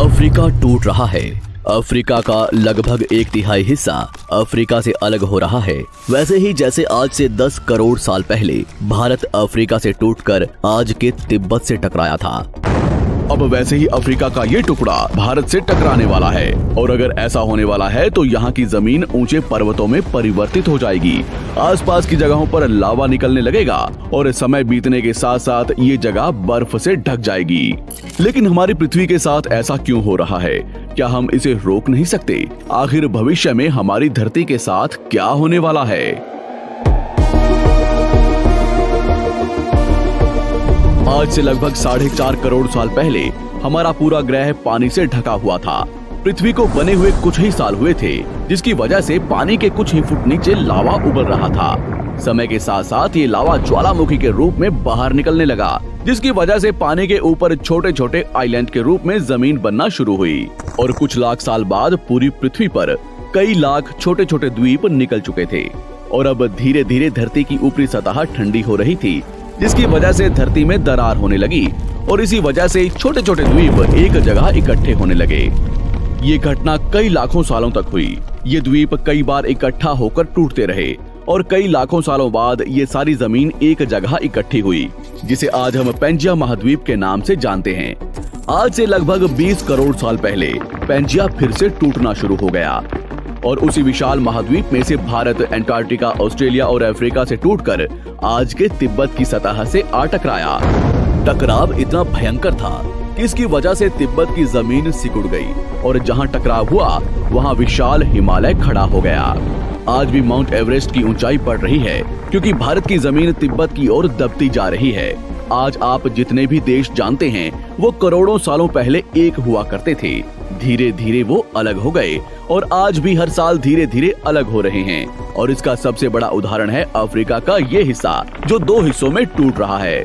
Africa टूट रहा है। अफ्रीका का लगभग 1/3 हिस्सा अफ्रीका से अलग हो रहा है। वैसे ही जैसे आज से 10 करोड़ साल पहले भारत अफ्रीका से टूटकर आज के तिब्बत से टकराया था, अब वैसे ही अफ्रीका का ये टुकड़ा भारत से टकराने वाला है। और अगर ऐसा होने वाला है तो यहाँ की जमीन ऊंचे पर्वतों में परिवर्तित हो जाएगी। आसपास की जगहों पर लावा निकलने लगेगा और समय बीतने के साथ साथ ये जगह बर्फ से ढक जाएगी। लेकिन हमारी पृथ्वी के साथ ऐसा क्यों हो रहा है? क्या हम इसे रोक नहीं सकते? आखिर भविष्य में हमारी धरती के साथ क्या होने वाला है? आज से लगभग 4.5 करोड़ साल पहले हमारा पूरा ग्रह पानी से ढका हुआ था। पृथ्वी को बने हुए कुछ ही साल हुए थे, जिसकी वजह से पानी के कुछ ही फुट नीचे लावा उबल रहा था। समय के साथ साथ ये लावा ज्वालामुखी के रूप में बाहर निकलने लगा, जिसकी वजह से पानी के ऊपर छोटे छोटे आइलैंड के रूप में जमीन बनना शुरू हुई। और कुछ लाख साल बाद पूरी पृथ्वी पर कई लाख छोटे छोटे द्वीप निकल चुके थे। और अब धीरे धीरे धरती की ऊपरी सतह ठंडी हो रही थी, जिसकी वजह से धरती में दरार होने लगी और इसी वजह से छोटे छोटे द्वीप एक जगह इकट्ठे होने लगे। ये घटना कई लाखों सालों तक हुई। ये द्वीप कई बार इकट्ठा होकर टूटते रहे और कई लाखों सालों बाद ये सारी जमीन एक जगह इकट्ठी हुई, जिसे आज हम पैंजिया महाद्वीप के नाम से जानते हैं। आज से लगभग 20 करोड़ साल पहले पैंजिया फिर से टूटना शुरू हो गया और उसी विशाल महाद्वीप में से भारत, अंटार्कटिका, ऑस्ट्रेलिया और अफ्रीका से टूटकर आज के तिब्बत की सतह से आ टकराया। टकराव इतना भयंकर था कि इसकी वजह से तिब्बत की जमीन सिकुड़ गई और जहां टकराव हुआ वहां विशाल हिमालय खड़ा हो गया। आज भी माउंट एवरेस्ट की ऊंचाई बढ़ रही है, क्योंकि भारत की जमीन तिब्बत की ओर दबती जा रही है। आज आप जितने भी देश जानते हैं वो करोड़ों सालों पहले एक हुआ करते थे। धीरे धीरे वो अलग हो गए और आज भी हर साल धीरे धीरे अलग हो रहे हैं। और इसका सबसे बड़ा उदाहरण है अफ्रीका का ये हिस्सा, जो 2 हिस्सों में टूट रहा है।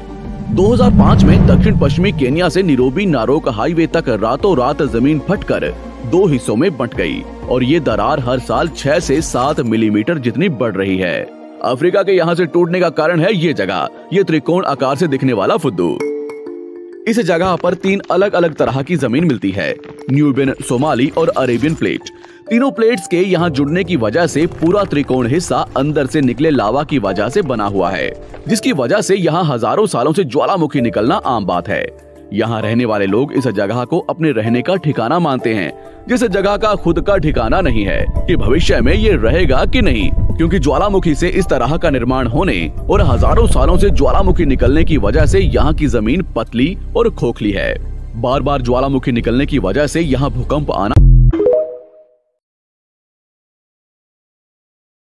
2005 में दक्षिण पश्चिमी केन्या से नीरोबी नारोक हाईवे तक रातों रात जमीन फटकर 2 हिस्सों में बंट गई और ये दरार हर साल 6 से 7 मिलीमीटर जितनी बढ़ रही है। अफ्रीका के यहाँ से टूटने का कारण है ये जगह, ये त्रिकोण आकार से दिखने वाला फुद्दू। इस जगह पर 3 अलग अलग तरह की जमीन मिलती है, न्यूबियन, सोमाली और अरेबियन प्लेट। तीनों प्लेट्स के यहाँ जुड़ने की वजह से पूरा त्रिकोण हिस्सा अंदर से निकले लावा की वजह से बना हुआ है, जिसकी वजह से यहाँ हजारों सालों से ज्वालामुखी निकलना आम बात है। यहाँ रहने वाले लोग इस जगह को अपने रहने का ठिकाना मानते हैं, जिस जगह का खुद का ठिकाना नहीं है कि भविष्य में ये रहेगा कि नहीं, क्योंकि ज्वालामुखी से इस तरह का निर्माण होने और हजारों सालों से ज्वालामुखी निकलने की वजह से यहाँ की जमीन पतली और खोखली है। बार बार ज्वालामुखी निकलने की वजह से यहाँ भूकंप आना